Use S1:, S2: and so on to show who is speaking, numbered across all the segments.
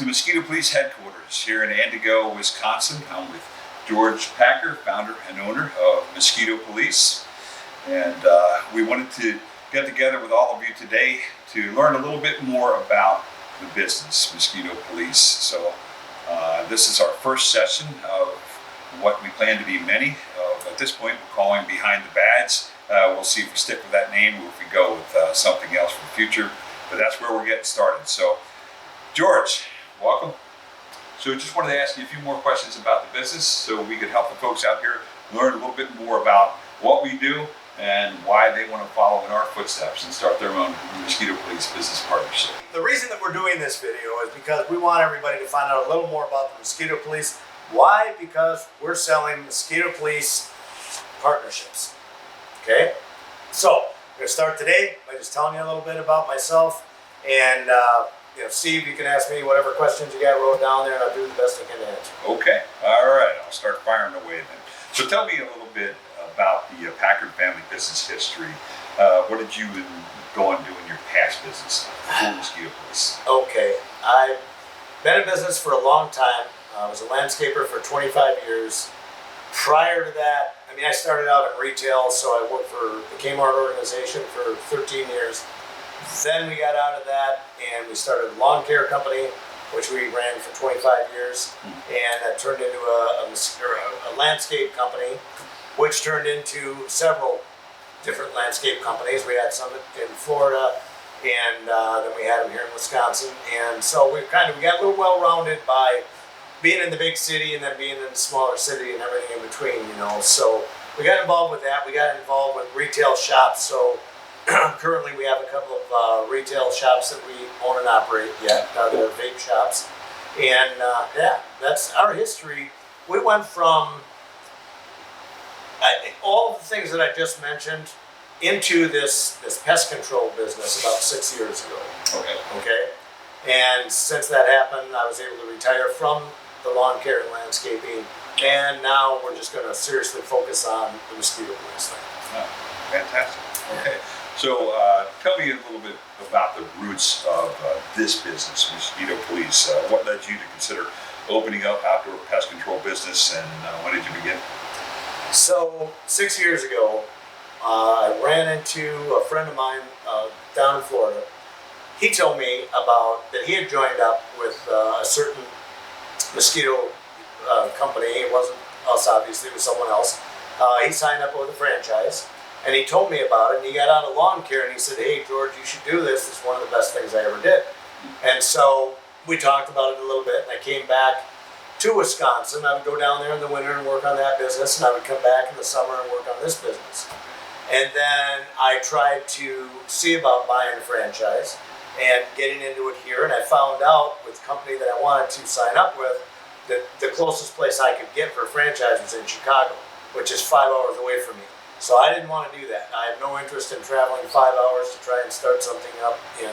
S1: to Mosquito Police headquarters here in Indigo, Wisconsin. I'm with George Packard, founder and owner of Mosquito Police. And we wanted to get together with all of you today to learn a little bit more about the business, Mosquito Police. So this is our first session of what we plan to be many of. At this point, we're calling Behind the Badge. We'll see if we stick with that name or if we go with something else for the future. But that's where we're getting started. So, George, welcome. So just wanted to ask you a few more questions about the business so we could help the folks out here learn a little bit more about what we do and why they want to follow in our footsteps and start their own Mosquito Police business partnership.
S2: The reason that we're doing this video is because we want everybody to find out a little more about the Mosquito Police. Why? Because we're selling Mosquito Police partnerships. Okay? So, I'm going to start today by just telling you a little bit about myself, and Steve, you can ask me whatever questions you got wrote down there, and I'll do the best I can to answer.
S1: Okay, all right, I'll start firing away then. So tell me a little bit about the Packard family business history. What did you go on doing your past business before Mosquito Police?
S2: Okay, I've been in business for a long time. I was a landscaper for 25 years. Prior to that, I started out in retail, so I worked for the Kmart organization for 13 years. Then we got out of that and we started a lawn care company, which we ran for 25 years. And that turned into a landscape company, which turned into several different landscape companies. We had some in Florida, and then we had them here in Wisconsin. And so we got a little well-rounded by being in the big city and then being in the smaller city and everything in between, So we got involved with that. We got involved with retail shops. So currently we have a couple of retail shops that we own and operate yet. They're vape shops. And that's our history. We went from all of the things that I just mentioned into this pest control business about 6 years ago. Okay. And since that happened, I was able to retire from the lawn care and landscaping, and now we're just going to seriously focus on the Mosquito Police thing.
S1: Oh, fantastic. Okay, so tell me a little bit about the roots of this business, Mosquito Police. What led you to consider opening up outdoor pest control business, and when did you begin?
S2: So 6 years ago, I ran into a friend of mine down in Florida. He told me about that he had joined up with a certain mosquito company. It wasn't us, obviously, it was someone else. He signed up with a franchise, and he told me about it, and he got out of lawn care, and he said, "Hey, George, you should do this. It's one of the best things I ever did." And so we talked about it a little bit, and I came back to Wisconsin. I would go down there in the winter and work on that business, and I would come back in the summer and work on this business. And then I tried to see about buying a franchise and getting into it here, and I found out with the company that I wanted to sign up with that the closest place I could get for a franchise was in Chicago, which is 5 hours away from me. So I didn't want to do that. I have no interest in traveling 5 hours to try and start something up in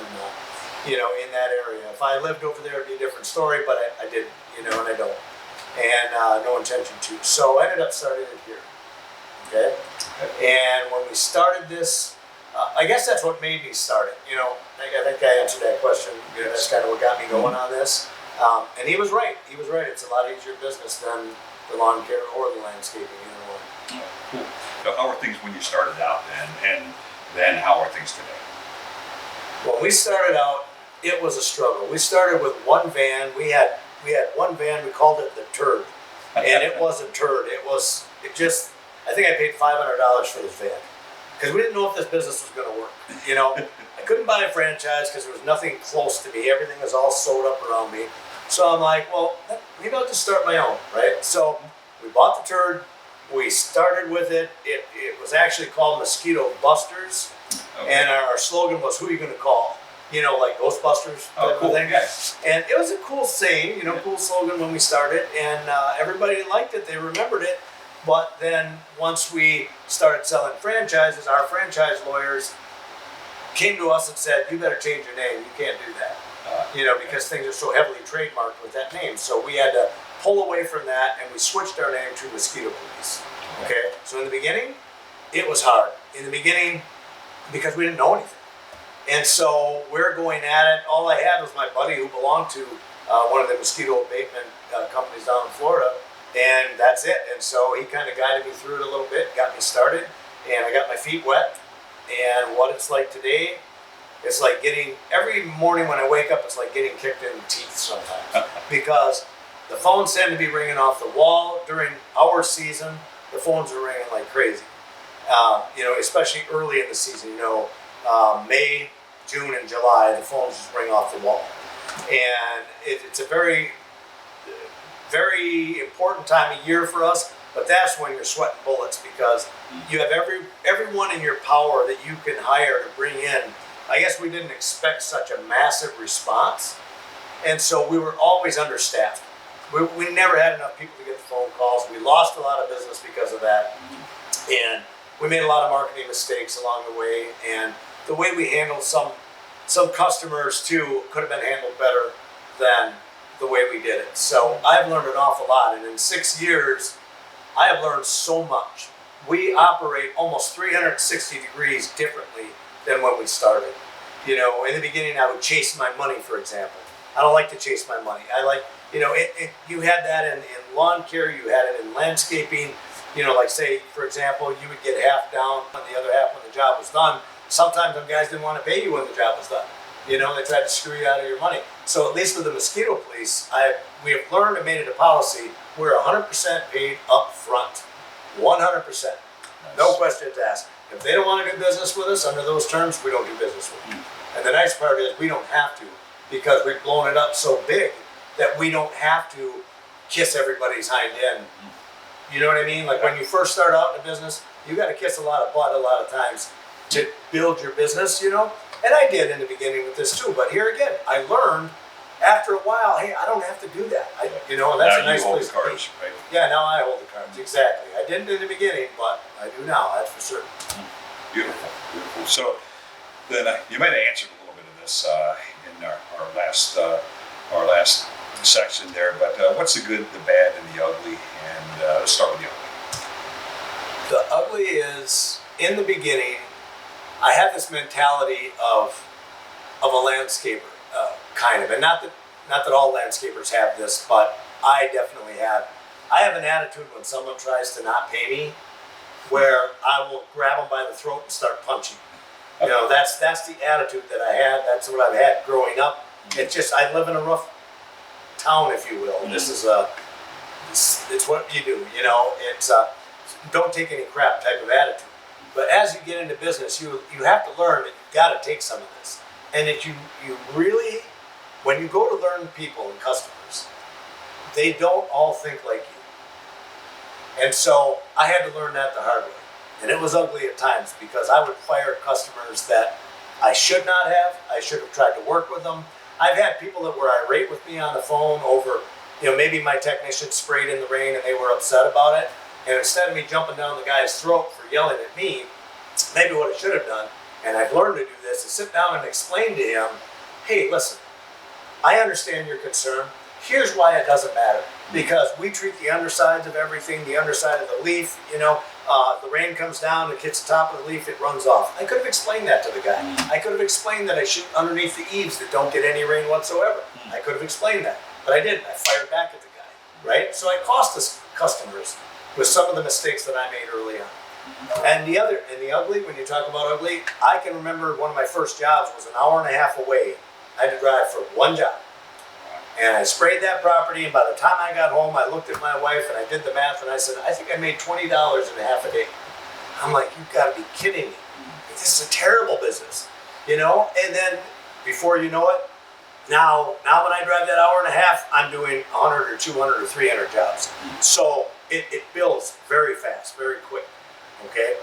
S2: that area. If I lived over there, it'd be a different story, but I didn't, and I don't, and no intention to. So I ended up starting it here. Okay, and when we started this, I guess that's what made me start it. I think I answered that question. That's kind of what got me going on this. And he was right. It's a lot easier business than the lawn care or the landscaping, either one.
S1: Oh, cool. So how were things when you started out then, and then how are things today?
S2: When we started out, it was a struggle. We started with one van. We had one van. We called it the Turd, and it was a turd. I think I paid $500 for this van because we didn't know if this business was going to work. I couldn't buy a franchise because there was nothing close to me. Everything was all sewed up around me. So I'm like, well, maybe I'll just start my own, right? So we bought the Turd. We started with it. It was actually called Mosquito Busters. Okay. And our slogan was, "Who are you going to call?" Like Ghostbusters type of thing. Yes. And it was a cool saying, cool slogan when we started, and everybody liked it. They remembered it. But then once we started selling franchises, our franchise lawyers came to us and said, "You better change your name. You can't do that." Because things are so heavily trademarked with that name. So we had to pull away from that, and we switched our name to Mosquito Police. Okay. So in the beginning, it was hard. In the beginning, because we didn't know anything. And so we're going at it. All I had was my buddy who belonged to one of the mosquito abatement companies down in Florida, and that's it. And so he kind of guided me through it a little bit, got me started, and I got my feet wet. And what it's like today, it's like every morning when I wake up, it's like getting kicked in the teeth sometimes because the phones tend to be ringing off the wall during our season. The phones are ringing like crazy. Especially early in the season, May, June, and July, the phones just ring off the wall. And it's a very, very important time of year for us, but that's when you're sweating bullets because you have everyone in your power that you can hire to bring in. I guess we didn't expect such a massive response, and so we were always understaffed. We never had enough people to get the phone calls. We lost a lot of business because of that, and we made a lot of marketing mistakes along the way, and the way we handled some customers too could have been handled better than the way we did it. So I've learned an awful lot, and in 6 years, I have learned so much. We operate almost 360 degrees differently than when we started. In the beginning, I would chase my money, for example. I don't like to chase my money. I like, you had that in lawn care, you had it in landscaping. Like say, for example, you would get half down on the other half when the job was done. Sometimes them guys didn't want to pay you when the job was done. They tried to screw you out of your money. So at least with the mosquito police, we have learned and made it a policy. We're 100% paid up front. 100%. Nice. No questions asked. If they don't want to do business with us under those terms, we don't do business with them. And the nice part is we don't have to because we've blown it up so big that we don't have to kiss everybody's hind end. You know what I mean? Like when you first start out in a business, you got to kiss a lot of butt a lot of times to build your business, And I did in the beginning with this too. But here again, I learned after a while, hey, I don't have to do that. And that's a nice place to be.
S1: Right?
S2: Yeah, now I hold the cards, exactly. I didn't in the beginning, but I do now, that's for certain.
S1: Beautiful, beautiful. So then you might have answered a little bit of this in our last section there, but what's the good, the bad, and the ugly? And let's start with the ugly.
S2: The ugly is, in the beginning, I had this mentality of a landscaper, kind of, and not that all landscapers have this, but I definitely have. I have an attitude when someone tries to not pay me, where I will grab them by the throat and start punching. That's the attitude that I had. That's what I've had growing up. It's just I live in a rough town, if you will. Mm-hmm. This is it's what you do. It's don't take any crap type of attitude. But as you get into business, you have to learn that you've got to take some of this, and that you really, when you go to learn people and customers, they don't all think like you. And so I had to learn that the hard way, and it was ugly at times because I would fire customers that I should not have. I should have tried to work with them. I've had people that were irate with me on the phone over, maybe my technician sprayed in the rain and they were upset about it. And instead of me jumping down the guy's throat for yelling at me, maybe what I should have done, and I've learned to do this, is sit down and explain to him, hey, listen, I understand your concern. Here's why it doesn't matter. Because we treat the undersides of everything, the underside of the leaf, the rain comes down, it hits the top of the leaf, it runs off. I could have explained that to the guy. I could have explained that I shoot underneath the eaves that don't get any rain whatsoever. I could have explained that, but I didn't. I fired back at the guy, right? So I cost us customers with some of the mistakes that I made early on. And the ugly, when you talk about ugly, I can remember one of my first jobs was an hour and a half away. I had to drive for one job. And I sprayed that property, and by the time I got home, I looked at my wife and I did the math and I said, I think I made $20 in a half a day. I'm like, you've got to be kidding me. This is a terrible business, And then before you know it, now when I drive that hour and a half, I'm doing 100 or 200 or 300 jobs. So it builds very fast, very quick, okay?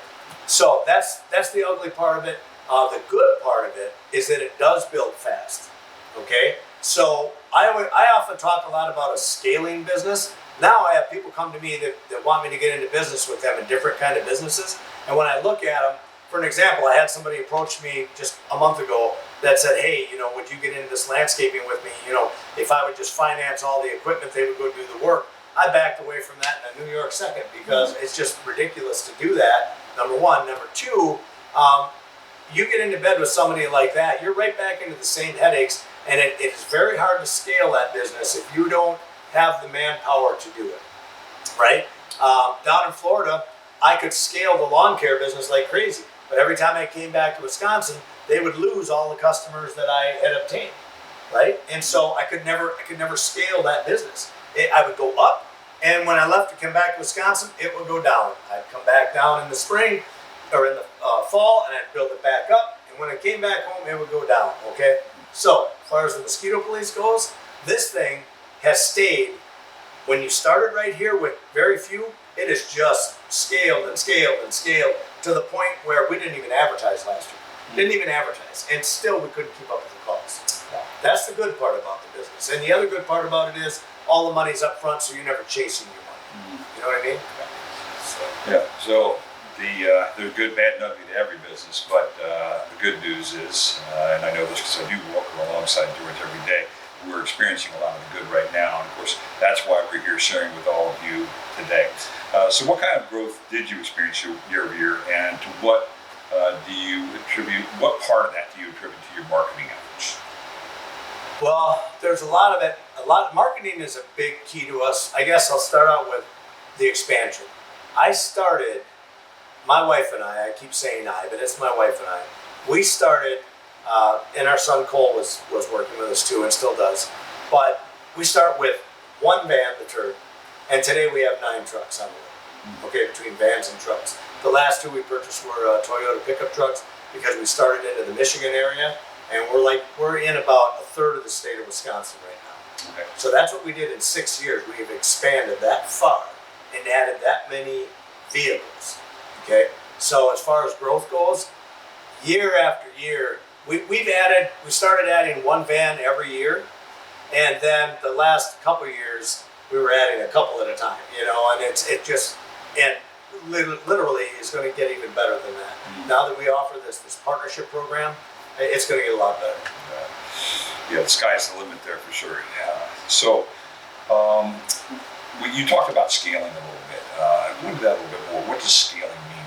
S2: So that's the ugly part of it. The good part of it is that it does build fast, okay? So I often talk a lot about a scaling business. Now I have people come to me that want me to get into business with them in different kind of businesses. And when I look at them, for an example, I had somebody approach me just a month ago that said, hey, would you get into this landscaping with me? If I would just finance all the equipment, they would go do the work. I backed away from that in a New York second because it's just ridiculous to do that, number one. Number two, you get into bed with somebody like that, you're right back into the same headaches And it is very hard to scale that business if you don't have the manpower to do it, right? Down in Florida, I could scale the lawn care business like crazy, but every time I came back to Wisconsin, they would lose all the customers that I had obtained, right? And so I could never scale that business. I would go up, and when I left to come back to Wisconsin, it would go down. I'd come back down in the spring or in the fall, and I'd build it back up. And when I came back home, it would go down. Okay. So as far as the mosquito police goes, this thing has stayed. When you started right here with very few, it has just scaled and scaled and scaled to the point where we didn't even advertise last year. Didn't even advertise, and still we couldn't keep up with the calls. That's the good part about the business. And the other good part about it is all the money's up front, so you're never chasing your money. You know what I mean?
S1: Yeah. So there's good, bad, and ugly to every business, but the good news is, and I know this because I do walk alongside George every day, we're experiencing a lot of the good right now, and of course that's why we're here sharing with all of you today. So what kind of growth did you experience year over year, and to what do you attribute? What part of that do you attribute to your marketing efforts?
S2: Well, there's a lot of it. Marketing is a big key to us. I guess I'll start out with the expansion. My wife and I keep saying I, but it's my wife and I. We started, and our son Cole was working with us too and still does. But we start with one van, the Turd, and today we have 9 trucks on the way. Okay, between vans and trucks. The last 2 we purchased were Toyota pickup trucks because we started into the Michigan area, and we're in about a third of the state of Wisconsin right now.
S1: Okay.
S2: So that's what we did in 6 years. We have expanded that far and added that many vehicles. Okay. So as far as growth goes, year after year, we started adding 1 van every year, and then the last couple of years we were adding a couple at a time. And literally is going to get even better than that. Now that we offer this partnership program, it's going to get a lot better.
S1: Yeah, the sky's the limit there for sure. So, you talked about scaling a little bit. Go into that a little bit more. What does scaling mean?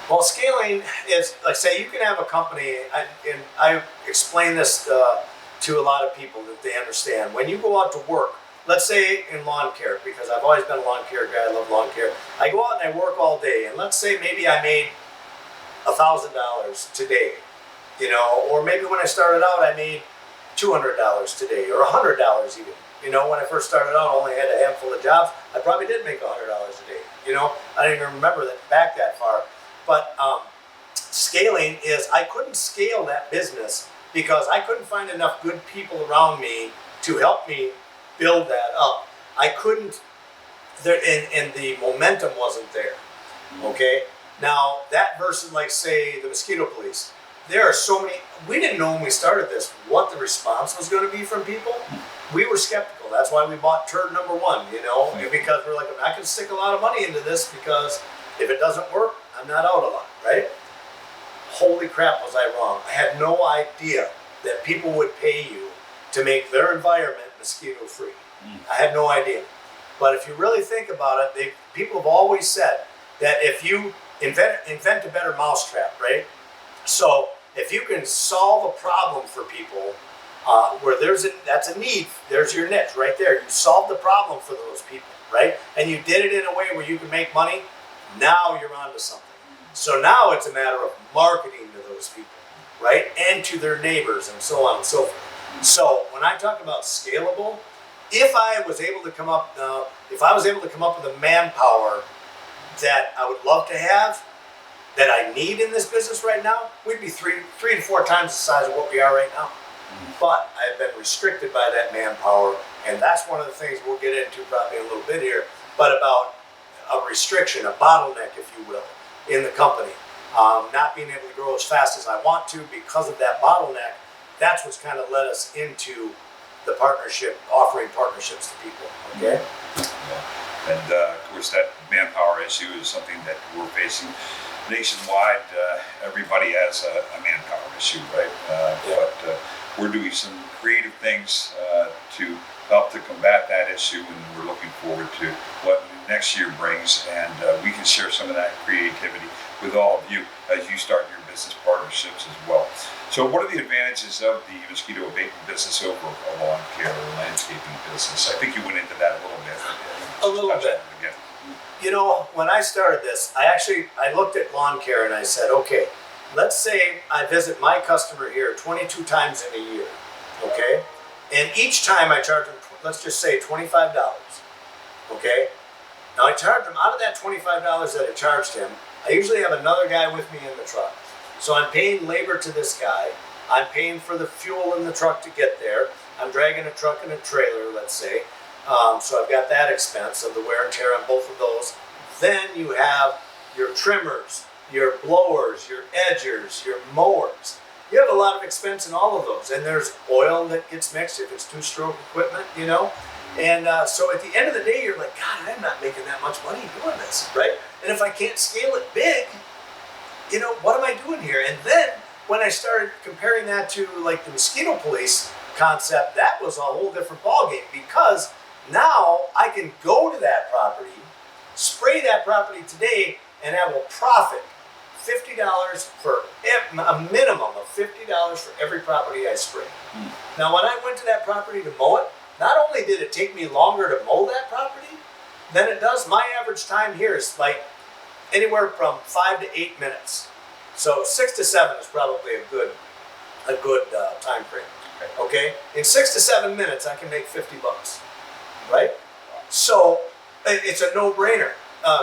S2: Well, scaling is, like, say you can have a company, and I explain this to a lot of people that they understand. When you go out to work, let's say in lawn care, because I've always been a lawn care guy, I love lawn care. I go out and I work all day, and let's say maybe I made $1,000 today, or maybe when I started out I made $200 today, or $100 even. When I first started out, I only had a handful of jobs. I probably did make $100 a day. I don't even remember that back that far. But scaling is, I couldn't scale that business because I couldn't find enough good people around me to help me build that up. I couldn't, and the momentum wasn't there. Okay? Now, that versus, like, say, the mosquito police, there are so many, we didn't know when we started this what the response was going to be from people. We were skeptical. That's why we bought Turd number 1, because we're like, I'm not going to stick a lot of money into this because if it doesn't work, I'm not out a lot, right? Holy crap, was I wrong. I had no idea that people would pay you to make their environment mosquito free. I had no idea. But if you really think about it, people have always said that if you invent a better mousetrap, right? So if you can solve a problem for people where that's a need, there's your niche right there. You solved the problem for those people, right? And you did it in a way where you can make money. Now you're onto something. So now it's a matter of marketing to those people, right? And to their neighbors and so on and so forth. So when I talk about scalable, if I was able to come up with the manpower that I would love to have, that I need in this business right now, we'd be three to four times the size of what we are right now. But I've been restricted by that manpower, and that's one of the things we'll get into probably a little bit here, but about a restriction, a bottleneck, if you will, in the company. Not being able to grow as fast as I want to because of that bottleneck. That's what's kind of led us into the partnership, offering partnerships to people. Okay.
S1: Yeah. And of course, that manpower issue is something that we're facing nationwide. Everybody has a manpower issue, right? But we're doing some creative things to help to combat that issue, and we're looking forward to what next year brings, and we can share some of that creativity with all of you as you start your business partnerships as well. So what are the advantages of the mosquito abatement business over a lawn care or landscaping business? I think you went into that a little bit.
S2: A little bit.
S1: Again.
S2: You know, when I started this, I looked at lawn care and I said, okay, let's say I visit my customer here 22 times in a year, okay? And each time I charge them, let's just say $25, okay? Now I charge them, out of that $25 that I charged him, I usually have another guy with me in the truck. So I'm paying labor to this guy. I'm paying for the fuel in the truck to get there. I'm dragging a truck and a trailer, let's say. So I've got that expense of the wear and tear on both of those. Then you have your trimmers, your blowers, your edgers, your mowers. You have a lot of expense in all of those. And there's oil that gets mixed if it's two-stroke equipment, you know. And so at the end of the day, you're like, God, I'm not making that much money doing this, right? And if I can't scale it big, you know, what am I doing here? And then when I started comparing that to like the mosquito police concept, that was a whole different ballgame, because now I can go to that property, spray that property today, and have a profit $50 for a minimum of $50 for every property I spray. Now, when I went to that property to mow it, not only did it take me longer to mow that property than it does, my average time here is like anywhere from 5 to 8 minutes. So 6 to 7 is probably a good time frame. Okay, in 6 to 7 minutes, I can make $50, right? So it's a no-brainer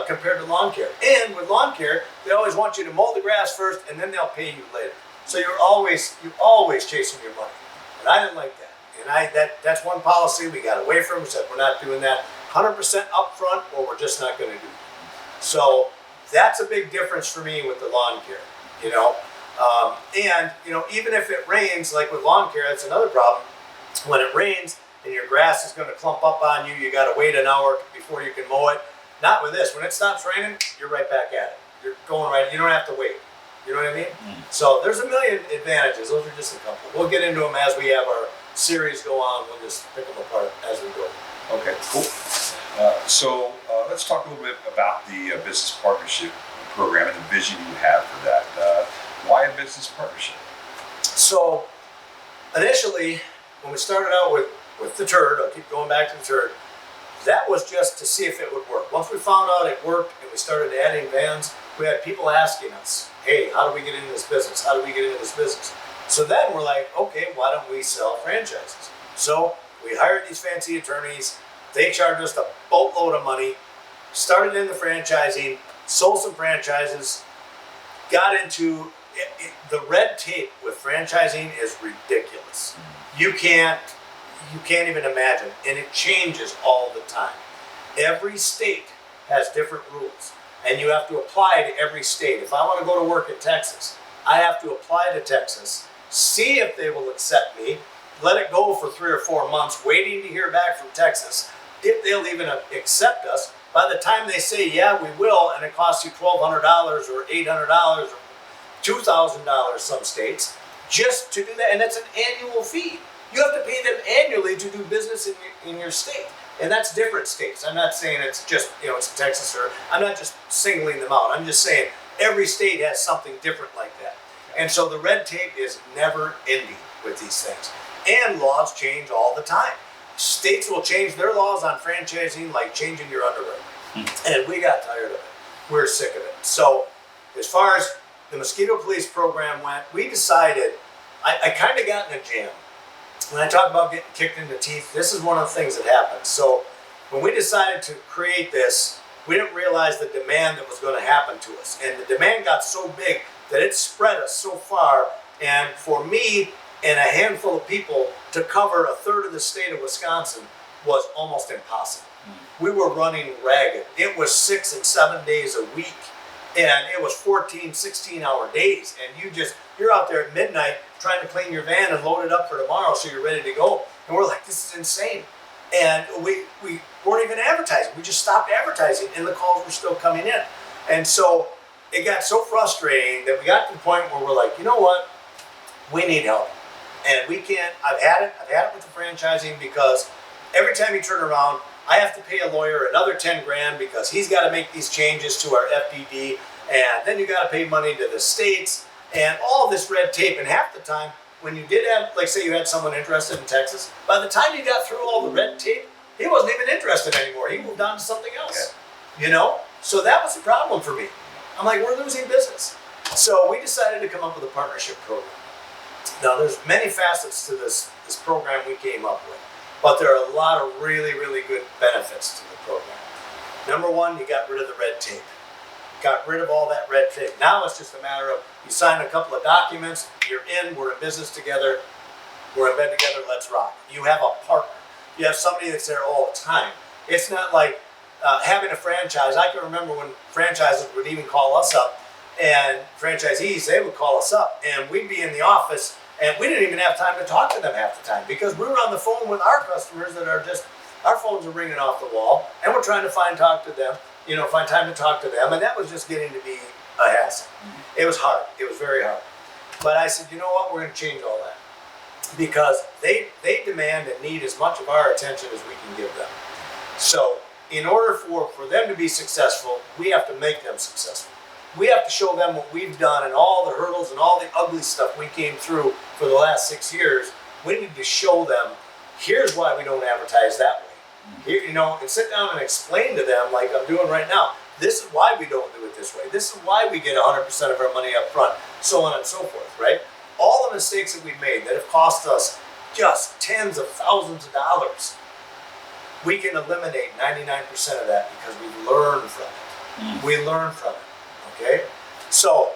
S2: compared to lawn care. And with lawn care, they always want you to mow the grass first, and then they'll pay you later. So you're always chasing your money. And I didn't like that. And that's one policy we got away from. We said we're not doing that 100% upfront, or we're just not going to do it. So that's a big difference for me with the lawn care, you know. And you know, even if it rains, like with lawn care, that's another problem. When it rains and your grass is going to clump up on you, you got to wait an hour before you can mow it. Not with this. When it stops raining, you're right back at it. You're going right. You don't have to wait. You know what I mean? So there's a million advantages. Those are just a couple. We'll get into them as we have our series go on. We'll just pick them apart as we go.
S1: Okay, cool. So let's talk a little bit about the business partnership program and the vision you have for that. Why a business partnership?
S2: So initially, when we started out with the turd, I'll keep going back to the turd, that was just to see if it would work. Once we found out it worked and we started adding vans, we had people asking us, hey, how do we get into this business? How do we get into this business? So then we're like, okay, why don't we sell franchises? So we hired these fancy attorneys. They charged us a boatload of money, started in the franchising, sold some franchises, got into the red tape with franchising is ridiculous. You can't even imagine, and it changes all the time. Every state has different rules, and you have to apply to every state. If I want to go to work in Texas, I have to apply to Texas, see if they will accept me, let it go for 3 or 4 months, waiting to hear back from Texas, if they'll even accept us. By the time they say, yeah, we will, and it costs you $1,200 or $800 or $2,000 some states, just to do that, and it's an annual fee. You have to pay them annually to do business in your state. And that's different states. I'm not saying it's just, you know, it's Texas, or I'm not just singling them out. I'm just saying every state has something different like that. And so the red tape is never ending with these things. And laws change all the time. States will change their laws on franchising like changing your underwear. And we got tired of it. We're sick of it. So as far as the mosquito police program went, we decided, I kind of got in a jam. When I talk about getting kicked in the teeth, this is one of the things that happens. So when we decided to create this, we didn't realize the demand that was going to happen to us. And the demand got so big that it spread us so far. And for me and a handful of people to cover a third of the state of Wisconsin was almost impossible. We were running ragged. It was 6 and 7 days a week. And it was 14, 16-hour days. And you're out there at midnight trying to clean your van and load it up for tomorrow so you're ready to go. And we're like, this is insane. And we weren't even advertising. We just stopped advertising, and the calls were still coming in. And so it got so frustrating that we got to the point where we're like, you know what? We need help. And we can't, I've had it with the franchising, because every time you turn around, I have to pay a lawyer another 10 grand because he's got to make these changes to our FDD. And then you got to pay money to the states. and all this red tape. And half the time, when you did have, like say you had someone interested in Texas, by the time you got through all the red tape, he wasn't even interested anymore. He moved on to something else, you know? So that was a problem for me. I'm like, we're losing business. So we decided to come up with a partnership program. Now there's many facets to this program we came up with, but there are a lot of really, really good benefits to the program. Number one, you got rid of the red tape. Got rid of all that red tape. Now it's just a matter of you sign a couple of documents, you're in, we're in business together, we're in bed together, let's rock. You have a partner. You have somebody that's there all the time. It's not like having a franchise. I can remember when franchises would even call us up, and franchisees, they would call us up, and we'd be in the office, and we didn't even have time to talk to them half the time because we were on the phone with our customers that are just, our phones are ringing off the wall, and we're trying to find time to talk to them, and that was just getting to be a hassle. It was hard. It was very hard. But I said, you know what? We're going to change all that because they demand and need as much of our attention as we can give them. So in order for them to be successful, we have to make them successful. We have to show them what we've done and all the hurdles and all the ugly stuff we came through for the last 6 years. We need to show them, here's why we don't advertise that way. Here, you know, and sit down and explain to them like I'm doing right now. This is why we don't do it this way. This is why we get 100% of our money up front, so on and so forth, right? All the mistakes that we've made that have cost us just tens of thousands of dollars, we can eliminate 99% of that because we learn from it. We learn from it, okay? So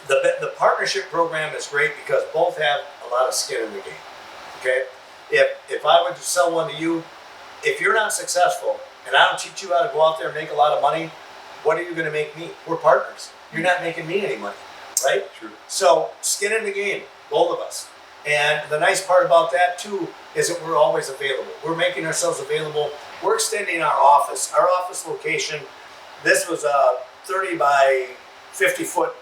S2: the partnership program is great because both have a lot of skin in the game, okay? If I were to sell one to you, if you're not successful and I don't teach you how to go out there and make a lot of money, what are you going to make me? We're partners. You're not making me any money, right?
S1: True.
S2: So skin in the game, both of us. And the nice part about that too is that we're always available. We're making ourselves available. We're extending our office location. This was a 30 by 50 foot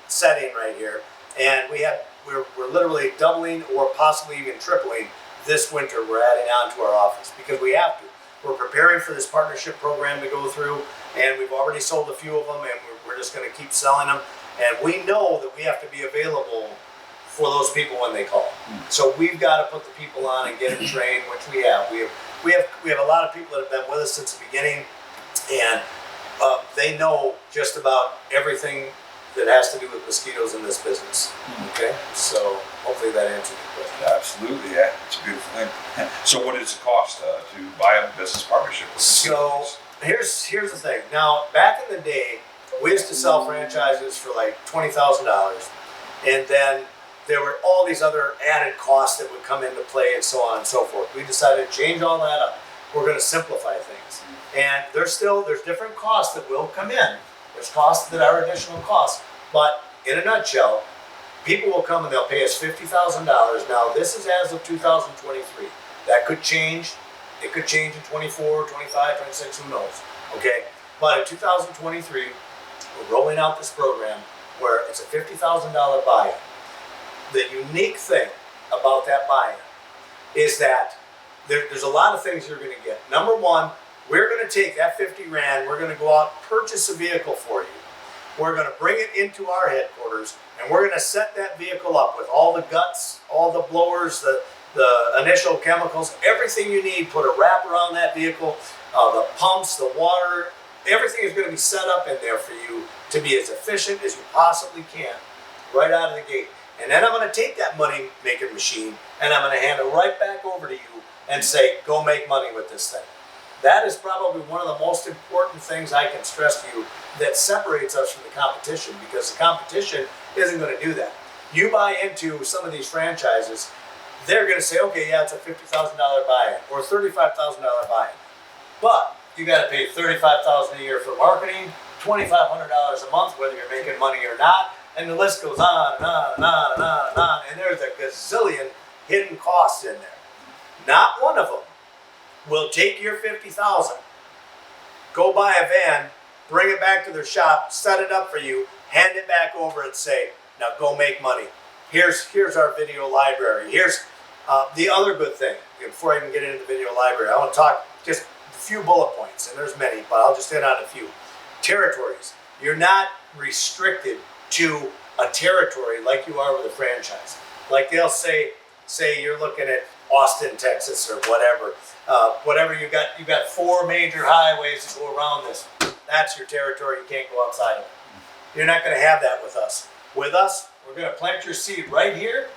S2: setting right here. And we're literally doubling or possibly even tripling this winter. We're adding on to our office because we have to. We're preparing for this partnership program to go through, and we've already sold a few of them, and we're just going to keep selling them. And we know that we have to be available for those people when they call. So we've got to put the people on and get them trained, which we have. We have a lot of people that have been with us since the beginning, and they know just about everything that has to do with mosquitoes in this business. Okay, so hopefully that answers your question.
S1: Absolutely, yeah, it's a beautiful thing. So what does it cost to buy a business partnership with
S2: So here's the thing. Now, back in the day, we used to sell franchises for like $20,000, and then there were all these other added costs that would come into play and so on and so forth. We decided to change all that up. We're going to simplify things. And there's different costs that will come in. There's costs that are additional costs. But in a nutshell, people will come and they'll pay us $50,000. Now, this is as of 2023. That could change. It could change in 24, 25, 26, who knows, okay? But in 2023, we're rolling out this program where it's a $50,000 buy-in. The unique thing about that buy-in is that there's a lot of things you're going to get. Number one, we're going to take that 50 grand, we're going to go out and purchase a vehicle for you. We're going to bring it into our headquarters, and we're going to set that vehicle up with all the guts, all the blowers, the initial chemicals, everything you need. Put a wrap around that vehicle, the pumps, the water, everything is going to be set up in there for you to be as efficient as you possibly can right out of the gate. And then I'm going to take that money-making machine and I'm going to hand it right back over to you and say, go make money with this thing. That is probably one of the most important things I can stress to you that separates us from the competition, because the competition isn't going to do that. You buy into some of these franchises, they're going to say, okay, yeah, it's a $50,000 buy-in or $35,000 buy-in. But you got to pay $35,000 a year for marketing, $2,500 a month, whether you're making money or not. And the list goes on and on and on and on and on. And there's a gazillion hidden costs in there. Not one of them will take your $50,000, go buy a van, bring it back to their shop, set it up for you, hand it back over and say, now go make money. Here's our video library. Here's the other good thing. Before I even get into the video library, I want to talk just a few bullet points, and there's many, but I'll just hit on a few. Territories. You're not restricted to a territory like you are with a franchise. Like they'll say you're looking at Austin, Texas, or whatever. Whatever you got 4 major highways to go around this. That's your territory. You can't go outside of it. You're not going to have that with us. With us, we're going to plant your seed right here,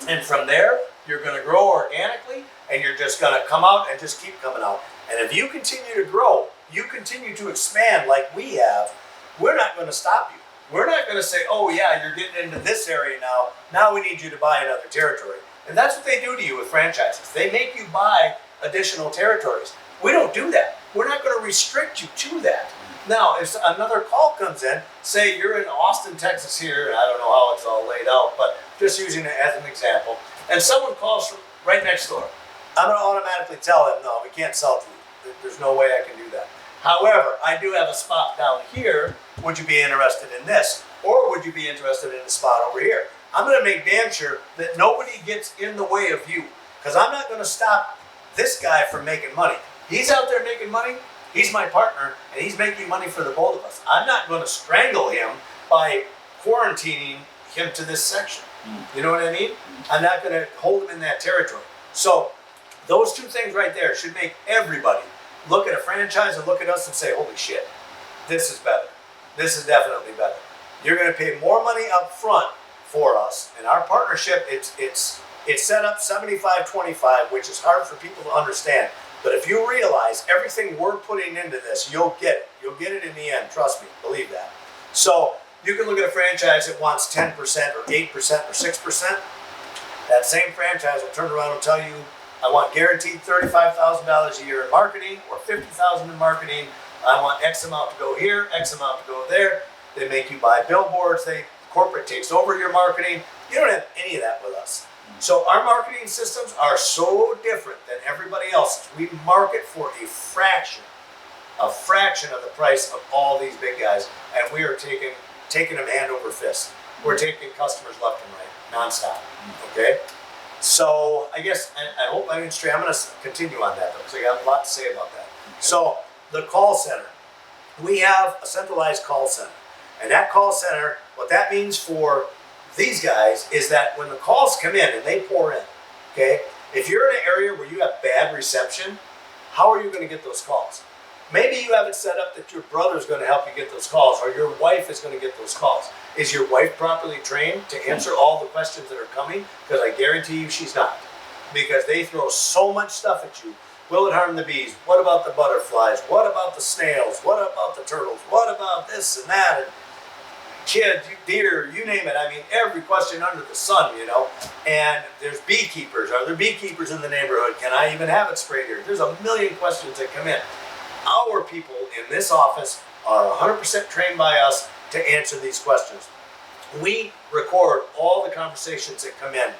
S2: and from there, you're going to grow organically, and you're just going to come out and just keep coming out. And if you continue to grow, you continue to expand like we have, we're not going to stop you. We're not going to say, oh yeah, you're getting into this area now. Now we need you to buy another territory. And that's what they do to you with franchises. They make you buy additional territories. We don't do that. We're not going to restrict you to that. Now, if another call comes in, say you're in Austin, Texas here, and I don't know how it's all laid out, but just using it as an example, and someone calls from right next door, I'm going to automatically tell them, no, we can't sell to you. There's no way I can do that. However, I do have a spot down here. Would you be interested in this? Or would you be interested in a spot over here? I'm going to make damn sure that nobody gets in the way of you, because I'm not going to stop this guy from making money. He's out there making money. He's my partner, and he's making money for the both of us. I'm not going to strangle him by quarantining him to this section. You know what I mean? I'm not going to hold him in that territory. So those 2 things right there should make everybody look at a franchise and look at us and say, holy shit, this is better. This is definitely better. You're going to pay more money up front for us. In our partnership, it's set up 75-25, which is hard for people to understand. But if you realize everything we're putting into this, you'll get it. You'll get it in the end. Trust me. Believe that. So you can look at a franchise that wants 10% or 8% or 6%. That same franchise will turn around and tell you, I want guaranteed $35,000 a year in marketing or $50,000 in marketing. I want X amount to go here, X amount to go there. They make you buy billboards. Corporate takes over your marketing. You don't have any of that with us. So our marketing systems are so different than everybody else's. We market for a fraction of the price of all these big guys, and we are taking them hand over fist. We're taking customers left and right, nonstop. Okay? So I guess, I hope I didn't stray. I'm going to continue on that, though, because I got a lot to say about that. So the call center. We have a centralized call center. And that call center, what that means for these guys is that when the calls come in and they pour in, okay, if you're in an area where you have bad reception, how are you going to get those calls? Maybe you have it set up that your brother's going to help you get those calls, or your wife is going to get those calls. Is your wife properly trained to answer all the questions that are coming? Because I guarantee you she's not. Because they throw so much stuff at you. Will it harm the bees? What about the butterflies? What about the snails? What about the turtles? What about this and that? And kids, deer, you name it. I mean, every question under the sun, you know. And there's beekeepers. Are there beekeepers in the neighborhood? Can I even have it sprayed here? There's a million questions that come in. Our people in this office are 100% trained by us to answer these questions. We record all the conversations that come in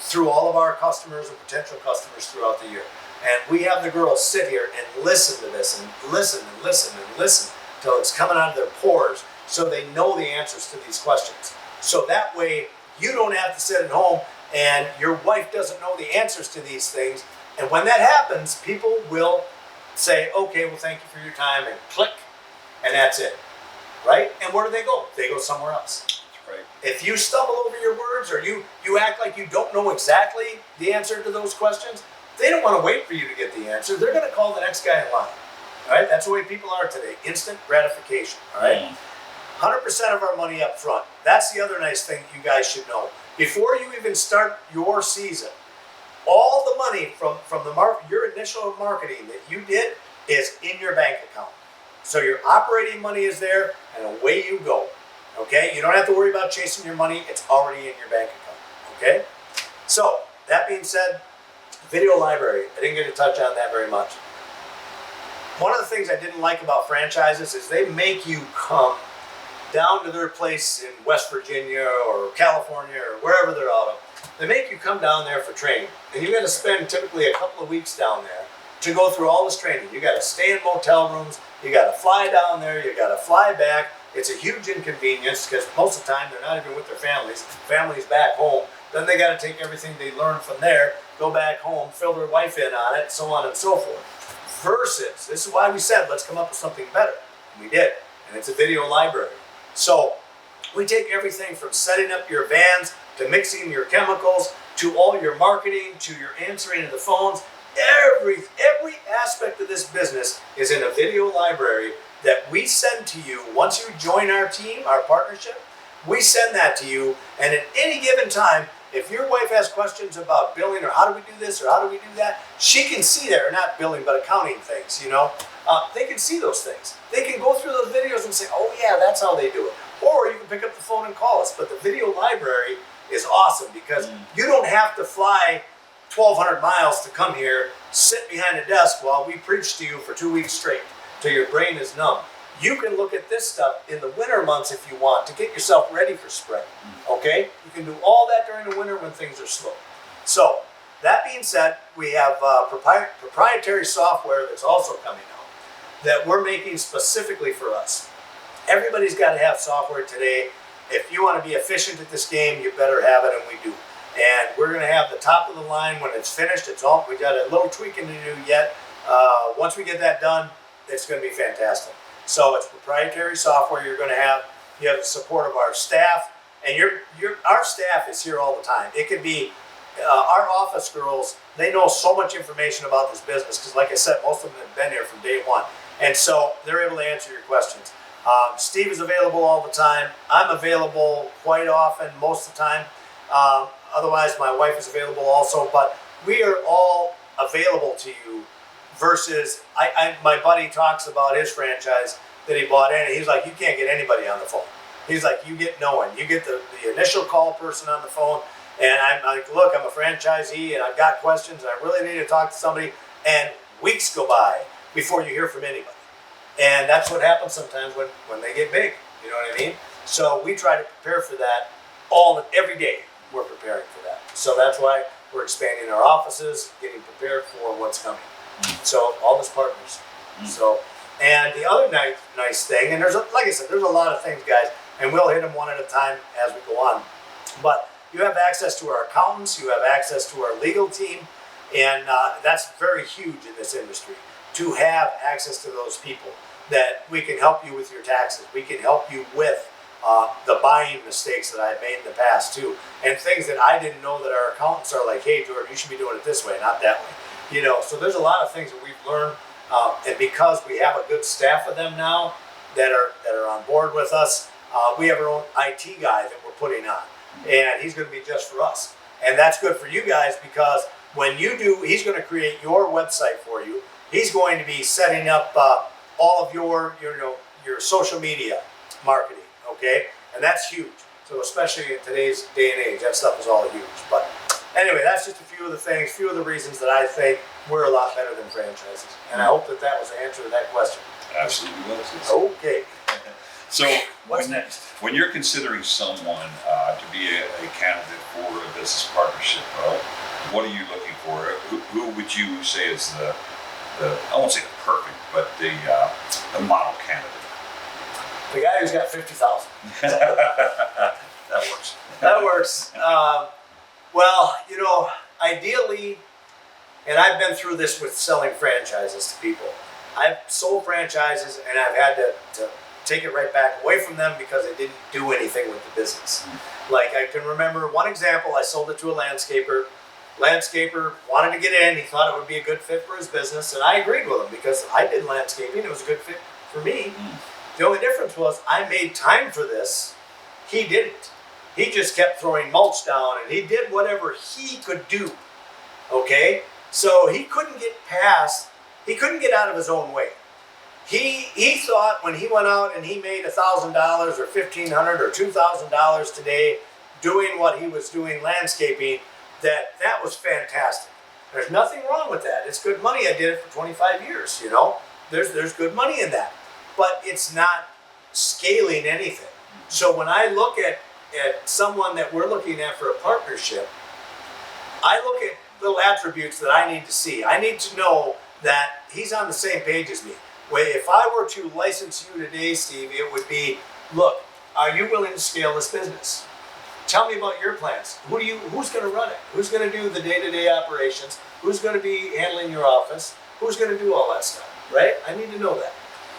S2: through all of our customers and potential customers throughout the year. And we have the girls sit here and listen to this and listen and listen and listen till it's coming out of their pores, so they know the answers to these questions. So that way you don't have to sit at home and your wife doesn't know the answers to these things. And when that happens, people will say, okay, well, thank you for your time, and click, and that's it, right? And where do they go? They go somewhere else.
S1: That's right.
S2: If you stumble over your words, or you act like you don't know exactly the answer to those questions, they don't want to wait for you to get the answer. They're going to call the next guy in line. All right? That's the way people are today. Instant gratification. All right? 100% of our money up front. That's the other nice thing you guys should know. Before you even start your season, all the money from your initial marketing that you did is in your bank account. So your operating money is there, and away you go. Okay? You don't have to worry about chasing your money. It's already in your bank account. Okay? So, that being said, video library. I didn't get to touch on that very much. One of the things I didn't like about franchises is they make you come down to their place in West Virginia or California or wherever they're out of. They make you come down there for training. And you got to spend typically a couple of weeks down there to go through all this training. You got to stay in motel rooms. You got to fly down there. You got to fly back. It's a huge inconvenience because most of the time they're not even with their families. Families back home. Then they got to take everything they learned from there, go back home, fill their wife in on it, so on and so forth. Versus, this is why we said, let's come up with something better. And we did. And it's a video library. So We take everything from setting up your vans to mixing your chemicals to all your marketing to your answering of the phones. Every aspect of this business is in a video library that we send to you once you join our team, our partnership. We send that to you, and at any given time, if your wife has questions about billing or how do we do this or how do we do that, she can see that, or not billing, but accounting things, they can see those things. They can go through those videos and say, oh yeah, that's how they do it. Or you can pick up the phone and call us. But the video library is awesome because you don't have to fly 1,200 miles to come here, sit behind a desk while we preach to you for 2 weeks straight till your brain is numb. You can look at this stuff in the winter months if you want to get yourself ready for spring. Okay? You can do all that during the winter when things are slow. So, that being said, we have proprietary software that's also coming out that we're making specifically for us. Everybody's got to have software today. If you want to be efficient at this game, you better have it, and we do. And we're going to have the top of the line when it's finished. We got a little tweaking to do yet. Once we get that done, it's going to be fantastic. So it's proprietary software you're going to have. You have the support of our staff, and our staff is here all the time. It could be our office girls. They know so much information about this business because, like I said, most of them have been here from day one, and so they're able to answer your questions. Steve is available all the time. I'm available quite often, most of the time. Otherwise, my wife is available also, but we are all available to you versus my buddy talks about his franchise that he bought in, and he's like, you can't get anybody on the phone. He's like, you get no one. You get the initial call person on the phone, and I'm like, look, I'm a franchisee, and I've got questions, and I really need to talk to somebody, and weeks go by before you hear from anybody. And that's what happens sometimes when they get big, you know what I mean? So we try to prepare for that every day. We're preparing for that. So that's why we're expanding our offices, getting prepared for what's coming. So all this partners. So, and the other nice thing, and like I said, there's a lot of things, guys, and we'll hit them one at a time as we go on. But you have access to our accountants, you have access to our legal team, and that's very huge in this industry, to have access to those people that we can help you with your taxes. We can help you with the buying mistakes that I've made in the past too, and things that I didn't know that our accountants are like, hey, George, you should be doing it this way, not that way. So there's a lot of things that we've learned, and because we have a good staff of them now that are on board with us, we have our own IT guy that we're putting on, and he's going to be just for us, and that's good for you guys because when you do, he's going to create your website for you. He's going to be setting up all of your social media marketing, okay? And that's huge. So especially in today's day and age, that stuff is all huge. But anyway, that's just a few of the things, few of the reasons that I think we're a lot better than franchises. And I hope that was the answer to that question.
S1: Absolutely was.
S2: Okay.
S1: So
S2: What's next?
S1: When you're considering someone to be a candidate for a business partnership, what are you looking for? Who would you say is the I won't say the perfect, but the model candidate?
S2: The guy who's got 50,000.
S1: That works.
S2: That works. Well, ideally, and I've been through this with selling franchises to people. I've sold franchises and I've had to take it right back away from them because they didn't do anything with the business. Like I can remember one example, I sold it to a landscaper. Landscaper wanted to get in, he thought it would be a good fit for his business, and I agreed with him because I did landscaping, it was a good fit for me. The only difference was I made time for this, he didn't. He just kept throwing mulch down and he did whatever he could do, okay? So he couldn't get out of his own way. He thought when he went out and he made $1,000 or $1,500 or $2,000 today doing what he was doing landscaping, that was fantastic. There's nothing wrong with that. It's good money. I did it for 25 years, There's good money in that. But it's not scaling anything. So when I look at someone that we're looking at for a partnership, I look at little attributes that I need to see. I need to know that he's on the same page as me. If I were to license you today, Steve, it would be, look, are you willing to scale this business? Tell me about your plans. Who's going to run it? Who's going to do the day-to-day operations? Who's going to be handling your office? Who's going to do all that stuff, right? I need to know that.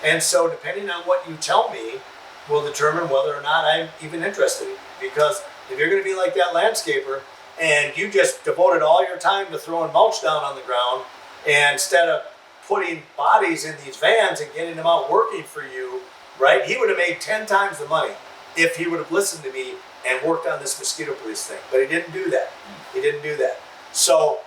S2: And so depending on what you tell me, will determine whether or not I'm even interested in you. Because if you're going to be like that landscaper and you just devoted all your time to throwing mulch down on the ground, and instead of putting bodies in these vans and getting them out working for you, right? He would have made 10 times the money if he would have listened to me and worked on this mosquito police thing. But he didn't do that. He didn't do that. So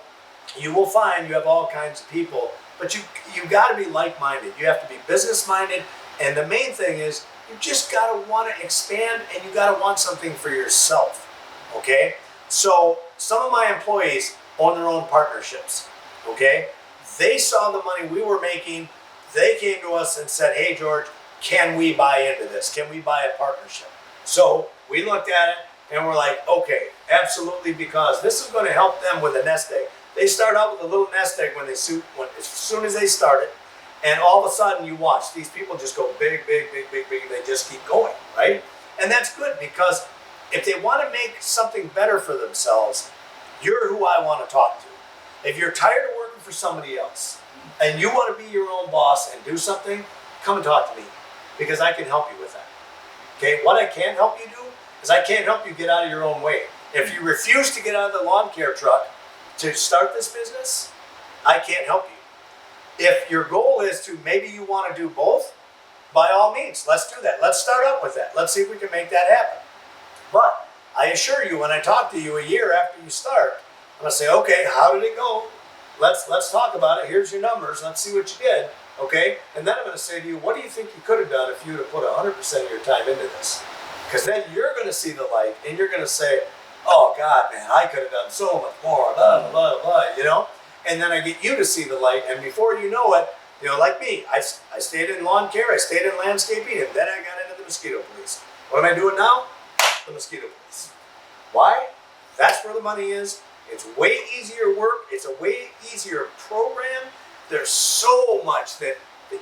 S2: you will find you have all kinds of people, but you got to be like-minded. You have to be business-minded. And the main thing is you just got to want to expand, and you got to want something for yourself. Okay? So some of my employees own their own partnerships. Okay? They saw the money we were making. They came to us and said, hey, George, can we buy into this? Can we buy a partnership? So we looked at it and we're like, okay, absolutely, because this is going to help them with a nest egg. They start out with a little nest egg as soon as they start it, and all of a sudden you watch these people just go big, big, big, big, big, and they just keep going, right? And that's good, because if they want to make something better for themselves, you're who I want to talk to. If you're tired of working for somebody else and you want to be your own boss and do something, come and talk to me, because I can help you with that. Okay, what I can't help you do is I can't help you get out of your own way. If you refuse to get out of the lawn care truck to start this business, I can't help you. If your goal is to, maybe you want to do both, by all means, let's do that. Let's start up with that. Let's see if we can make that happen. But I assure you, when I talk to you a year after you start, I'm going to say, okay, how did it go? Let's talk about it. Here's your numbers. Let's see what you did. Okay? And then I'm going to say to you, what do you think you could have done if you would have put 100% of your time into this? Because then you're going to see the light, and you're going to say, oh, God, man, I could have done so much more, blah, blah, blah, you know? And then I get you to see the light, and before you know it, you know, like me, I stayed in lawn care, I stayed in landscaping, and then I got into the mosquito police. What am I doing now? The mosquito police. Why? That's where the money is. It's way easier work. It's a way easier program. There's so much that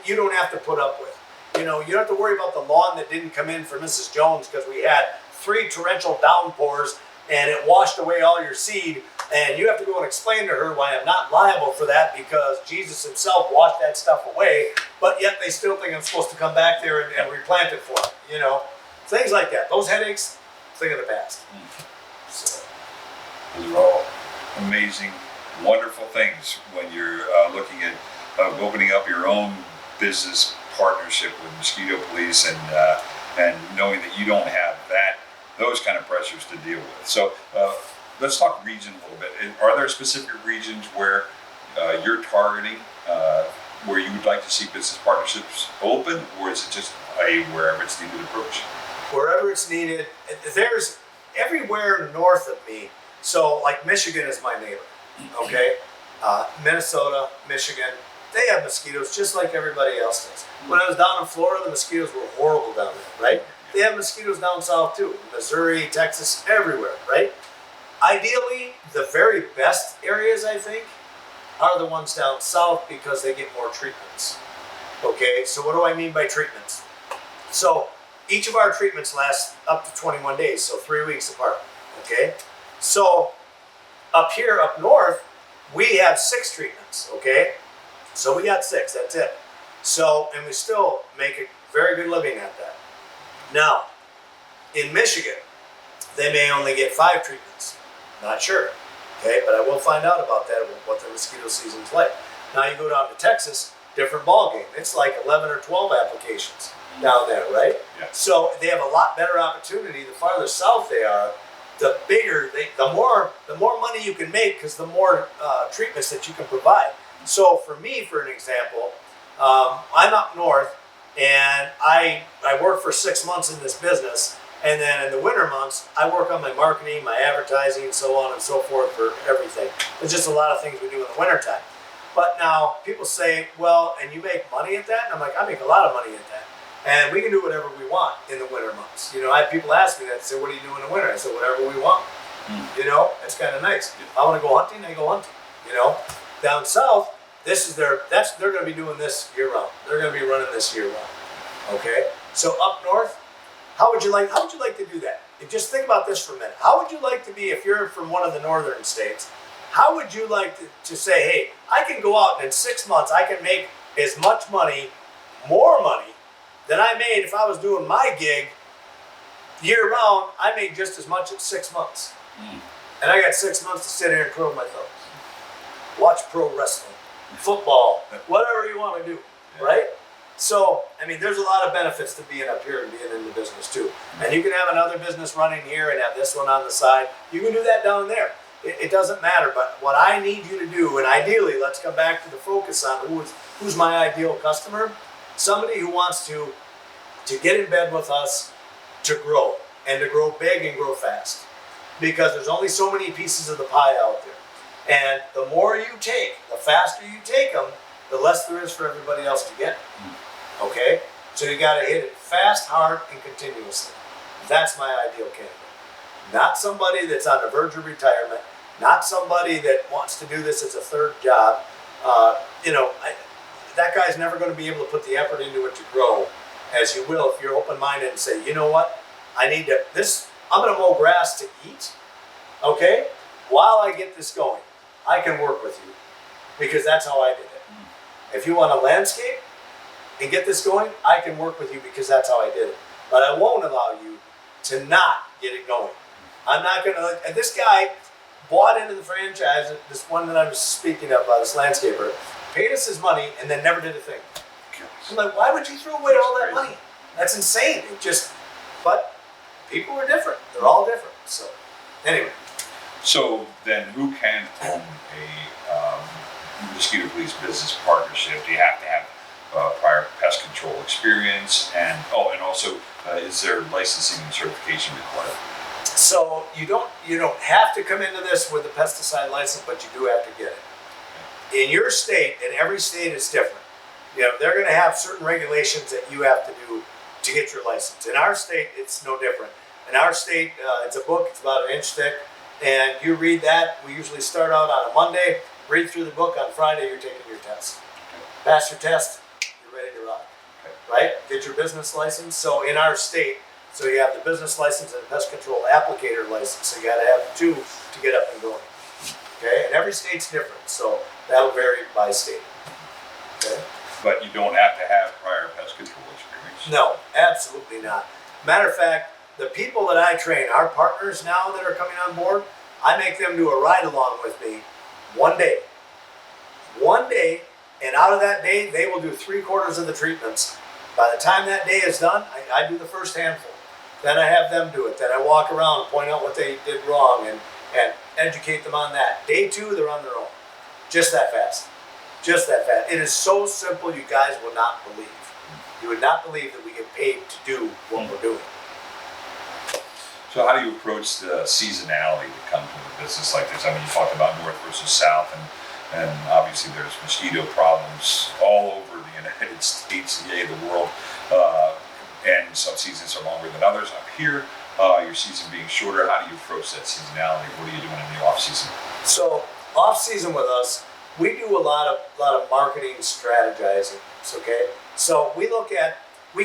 S2: you don't have to put up with. You know, you don't have to worry about the lawn that didn't come in for Mrs. Jones because we had 3 torrential downpours and it washed away all your seed, and you have to go and explain to her why I'm not liable for that because Jesus himself washed that stuff away, but yet they still think I'm supposed to come back there and replant it for them, you know. Things like that. Those headaches, thing of the past.
S1: So, those are all amazing, wonderful things when you're looking at opening up your own business partnership with Mosquito Police, and knowing that you don't have those kind of pressures to deal with. So let's talk region a little bit. Are there specific regions where you're targeting, where you would like to see business partnerships open, or is it just a wherever it's needed approach?
S2: Wherever it's needed. There's everywhere north of me. So like Michigan is my neighbor, okay? Minnesota, Michigan, they have mosquitoes just like everybody else does. When I was down in Florida, the mosquitoes were horrible down there, right? They have mosquitoes down south too, Missouri, Texas, everywhere, right? Ideally, the very best areas, I think, are the ones down south because they get more treatments. Okay, so what do I mean by treatments? So each of our treatments lasts up to 21 days, so 3 weeks apart, okay? So up here, up north, we have 6 treatments, okay? So we got 6, that's it. So, and we still make a very good living at that. Now, in Michigan, they may only get 5 treatments. Not sure, okay? But I will find out about that, what the mosquito season's like. Now you go down to Texas, different ballgame. It's like 11 or 12 applications down there, right?
S1: Yeah.
S2: So they have a lot better opportunity. The farther south they are, the bigger, the more money you can make because the more treatments that you can provide. So for me, for an example, I'm up north and I work for 6 months in this business, and then in the winter months, I work on my marketing, my advertising, and so on and so forth for everything. There's just a lot of things we do in the wintertime. But now people say, well, and you make money at that? And I'm like, I make a lot of money at that. And we can do whatever we want in the winter months. You know, I have people ask me that, say, what do you do in the winter? I said, whatever we want. You know, it's kind of nice. If I want to go hunting, I go hunting. You know, down south, they're going to be doing this year round. They're going to be running this year round. Okay. So up north, how would you like to do that? Just think about this for a minute. How would you like to be if you're from one of the northern states? How would you like to say, hey, I can go out and in 6 months I can make as much money, more money that I made if I was doing my gig year round. I made just as much in 6 months. And I got 6 months to sit here and twirl my thumbs. Watch pro wrestling, football, whatever you want to do, right? So, I mean, there's a lot of benefits to being up here and being in the business too. And you can have another business running here and have this one on the side. You can do that down there. It doesn't matter. But what I need you to do, and ideally, let's come back to the focus on who's my ideal customer. Somebody who wants to get in bed with us, to grow, and to grow big and grow fast. Because there's only so many pieces of the pie out there. And the more you take, the faster you take them, the less there is for everybody else to get. Okay? So you got to hit it fast, hard, and continuously. That's my ideal candidate. Not somebody that's on the verge of retirement. Not somebody that wants to do this as a third job. That guy's never going to be able to put the effort into it to grow as you will if you're open-minded and say, you know what? I'm going to mow grass to eat. Okay? While I get this going, I can work with you because that's how I did it. If you want to landscape and get this going, I can work with you because that's how I did it. But I won't allow you to not get it going. I'm not going to. And this guy bought into the franchise, this one that I was speaking of, this landscaper, paid us his money and then never did a thing. I'm like, why would you throw away all that money? That's insane. But people are different. They're all different. So, anyway.
S1: So then, who can own a mosquito police business partnership? Do you have to have prior pest control experience? And also, is there licensing and certification required?
S2: So you don't have to come into this with a pesticide license, but you do have to get it. In your state, and every state is different. They're going to have certain regulations that you have to do to get your license. In our state, it's no different. In our state, it's a book. It's about an inch thick. And you read that. We usually start out on a Monday, read through the book. On Friday, you're taking your test. Pass your test, you're ready to rock. Right? Get your business license. So in our state, so you have the business license and the pest control applicator license. So you got to have two to get up and going. Okay? And every state's different. So that'll vary by state. Okay?
S1: But you don't have to have prior pest control experience.
S2: No, absolutely not. Matter of fact, the people that I train, our partners now that are coming on board, I make them do a ride along with me one day. One day, and out of that day, they will do 3/4 of the treatments. By the time that day is done, I do the first handful. Then I have them do it. Then I walk around and point out what they did wrong and educate them on that. Day 2, they're on their own. Just that fast. Just that fast. It is so simple, you guys will not believe. You would not believe that we get paid to do what we're doing.
S1: So how do you approach the seasonality that comes with a business like this? I mean, you talked about north versus south, and obviously there's mosquito problems all over the United States, yay, the world, and some seasons are longer than others. Up here, your season being shorter, how do you approach that seasonality? What are you doing in the off season?
S2: So off season with us, we do a lot of marketing strategizing. Okay, so we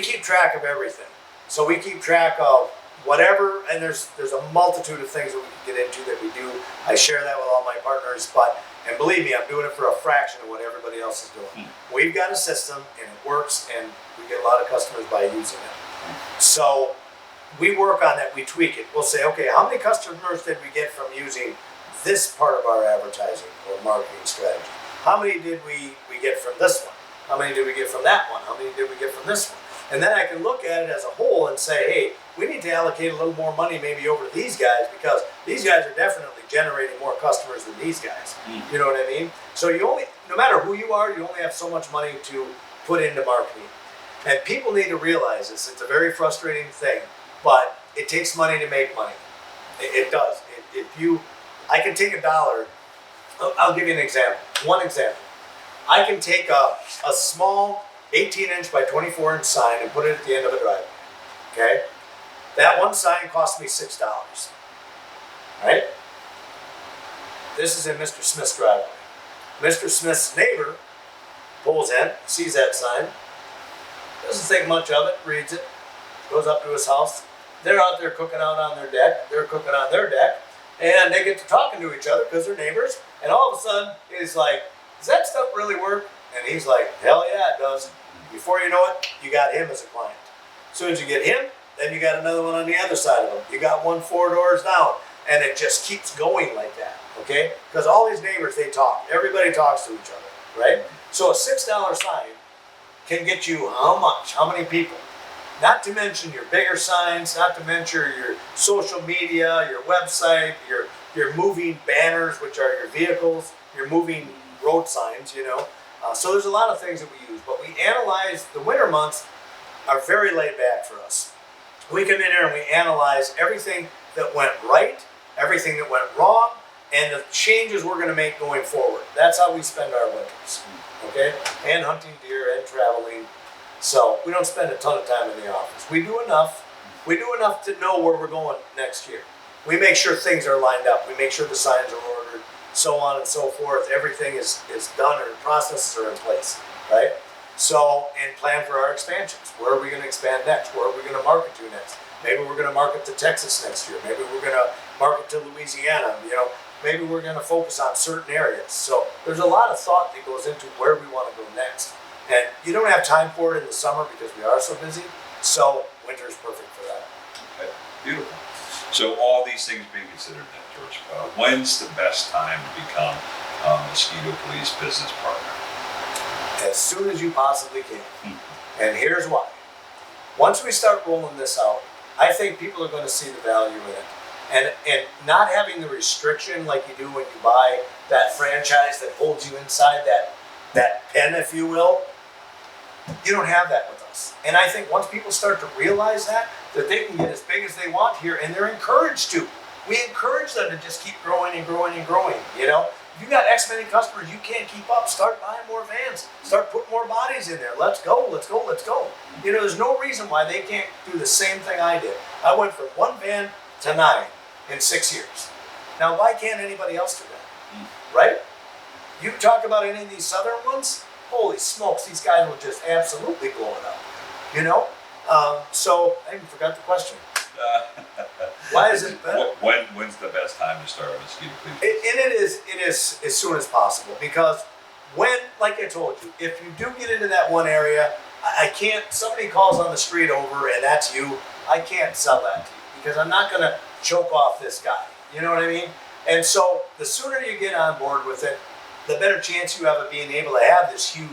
S2: keep track of everything. So we keep track of whatever, and there's a multitude of things that we can get into that we do. I share that with all my partners, and believe me, I'm doing it for a fraction of what everybody else is doing. We've got a system, and it works, and we get a lot of customers by using it. So we work on that, we tweak it. We'll say, okay, how many customers did we get from using this part of our advertising or marketing strategy? How many did we get from this one? How many did we get from that one? How many did we get from this one? And then I can look at it as a whole and say, hey, we need to allocate a little more money maybe over to these guys because these guys are definitely generating more customers than these guys. You know what I mean? So no matter who you are, you only have so much money to put into marketing. And people need to realize this. It's a very frustrating thing, but it takes money to make money. It does. I can take $1. I'll give you an example. One example. I can take a small 18-inch by 24-inch sign and put it at the end of a driveway. Okay? That one sign cost me $6. Right? This is in Mr. Smith's driveway. Mr. Smith's neighbor pulls in, sees that sign, doesn't think much of it, reads it, goes up to his house. They're out there cooking out on their deck. They're cooking on their deck. And they get to talking to each other because they're neighbors. And all of a sudden, he's like, does that stuff really work? And he's like, hell yeah, it does. Before you know it, you got him as a client. As soon as you get him, then you got another one on the other side of him. You got one 4 doors down, and it just keeps going like that, okay? Because all these neighbors, they talk. Everybody talks to each other, right? So a $6 sign can get you how much? How many people? Not to mention your bigger signs, not to mention your social media, your website, your moving banners, which are your vehicles, your moving road signs, you know. So there's a lot of things that we use, but we analyze. The winter months are very laid back for us. We come in here and we analyze everything that went right, everything that went wrong, and the changes we're going to make going forward. That's how we spend our winters, okay? And hunting deer and traveling. So we don't spend a ton of time in the office. We do enough. We do enough to know where we're going next year. We make sure things are lined up. We make sure the signs are ordered, so on and so forth. Everything is done and processes are in place, right? So, and plan for our expansions. Where are we going to expand next? Where are we going to market to next? Maybe we're going to market to Texas next year. Maybe we're going to market to Louisiana. You know, maybe we're going to focus on certain areas. So there's a lot of thought that goes into where we want to go next. And you don't have time for it in the summer because we are so busy. So winter is perfect for that.
S1: Okay, beautiful. So all these things being considered then, George, when's the best time to become a Mosquito Police business partner?
S2: As soon as you possibly can. And here's why. Once we start rolling this out, I think people are going to see the value in it. And not having the restriction like you do when you buy that franchise that holds you inside that pen, if you will, you don't have that with us. And I think once people start to realize that they can get as big as they want here, and they're encouraged to. We encourage them to just keep growing and growing and growing, you know? If you got X many customers, you can't keep up. Start buying more vans. Start putting more bodies in there. Let's go, let's go, let's go. You know, there's no reason why they can't do the same thing I did. I went from 1 van to 9 in 6 years. Now, why can't anybody else do that? Right? You talk about any of these southern ones, holy smokes, these guys will just absolutely blow it up. You know? So, I even forgot the question. Why is it better?
S1: When's the best time to start a Mosquito Police?
S2: It is as soon as possible, because when, like I told you, if you do get into that one area, I can't, somebody calls on the street over and that's you, I can't sell that to you because I'm not going to choke off this guy. You know what I mean? And so the sooner you get on board with it, the better chance you have of being able to have this huge,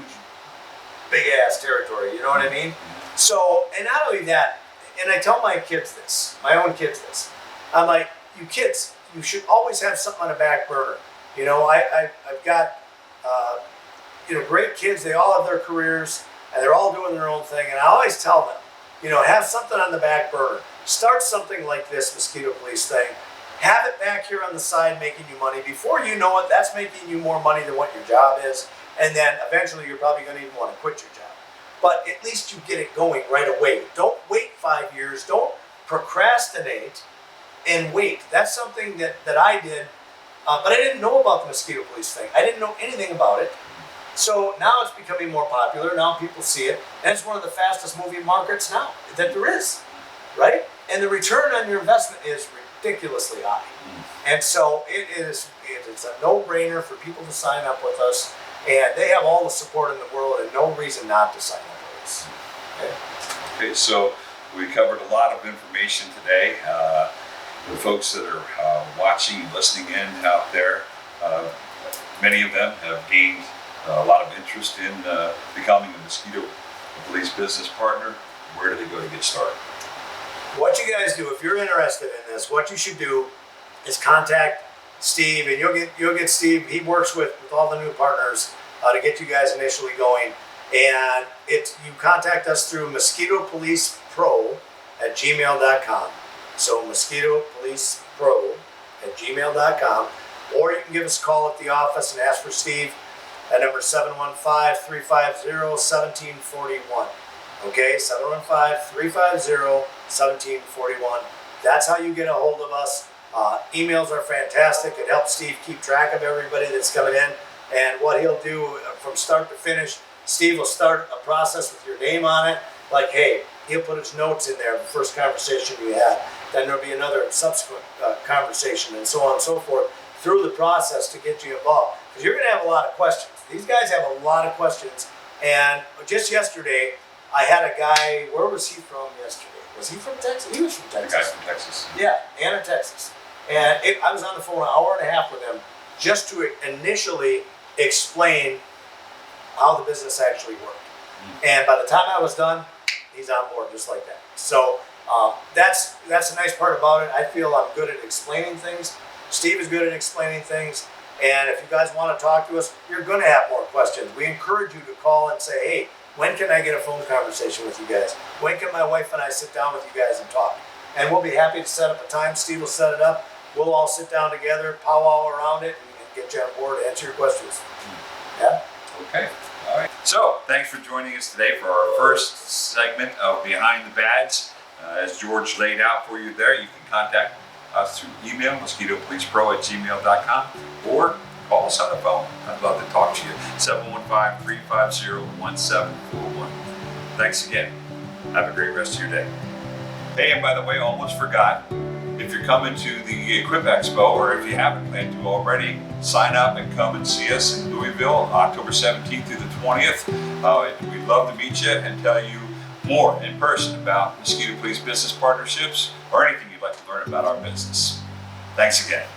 S2: big ass territory. You know what I mean? So, and not only that, and I tell my kids this, my own kids this, I'm like, you kids, you should always have something on the back burner. You know, I've got, you know, great kids. They all have their careers and they're all doing their own thing. And I always tell them, you know, have something on the back burner. Start something like this Mosquito Police thing. Have it back here on the side making you money. Before you know it, that's making you more money than what your job is. And then eventually you're probably going to even want to quit your job. But at least you get it going right away. Don't wait 5 years. Don't procrastinate and wait. That's something that I did. But I didn't know about the Mosquito Police thing. I didn't know anything about it. So now it's becoming more popular. Now people see it. And it's one of the fastest moving markets now that there is. Right? And the return on your investment is ridiculously high. And so it's a no-brainer for people to sign up with us. And they have all the support in the world and no reason not to sign up with us.
S1: Okay, so we covered a lot of information today. The folks that are watching, listening in out there, many of them have gained a lot of interest in becoming a Mosquito Police business partner. Where do they go to get started?
S2: What you guys do, if you're interested in this, what you should do is contact Steve, and you'll get Steve. He works with all the new partners to get you guys initially going. And you contact us through mosquitopolicepro@gmail.com. So mosquitopolicepro@gmail.com. Or you can give us a call at the office and ask for Steve at number 715-350-1741. Okay, 715-350-1741. That's how you get a hold of us. Emails are fantastic. It helps Steve keep track of everybody that's coming in. And what he'll do from start to finish, Steve will start a process with your name on it. Like, hey, he'll put his notes in there, the first conversation you had. Then there'll be another subsequent conversation and so on and so forth through the process to get you involved. Because you're going to have a lot of questions. These guys have a lot of questions And just yesterday, I had a guy, where was he from yesterday? Was he from Texas? He was from
S1: The
S2: Texas.
S1: guy from Texas.
S2: Yeah, Anna, Texas. And I was on the phone an hour and a half with him just to initially explain how the business actually worked. And by the time I was done, he's on board just like that. So that's the nice part about it. I feel I'm good at explaining things. Steve is good at explaining things. And if you guys want to talk to us, you're going to have more questions. We encourage you to call and say, hey, when can I get a phone conversation with you guys? When can my wife and I sit down with you guys and talk? And we'll be happy to set up a time. Steve will set it up. We'll all sit down together, powwow around it, and get you on board to answer your questions. Yeah?
S1: Okay. All right. So, thanks for joining us today for our first segment of Behind the Badge. As George laid out for you there, you can contact us through email, mosquitopleacepro@gmail.com, or call us on the phone. I'd love to talk to you. 715-350-1741. Thanks again. Have a great rest of your day. Hey, and by the way, almost forgot, if you're coming to the Equip Expo, or if you haven't planned to already, sign up and come and see us in Louisville, October 17th through the 20th. We'd love to meet you and tell you more in person about Mosquito Police business partnerships or anything you'd like to learn about our business. Thanks again.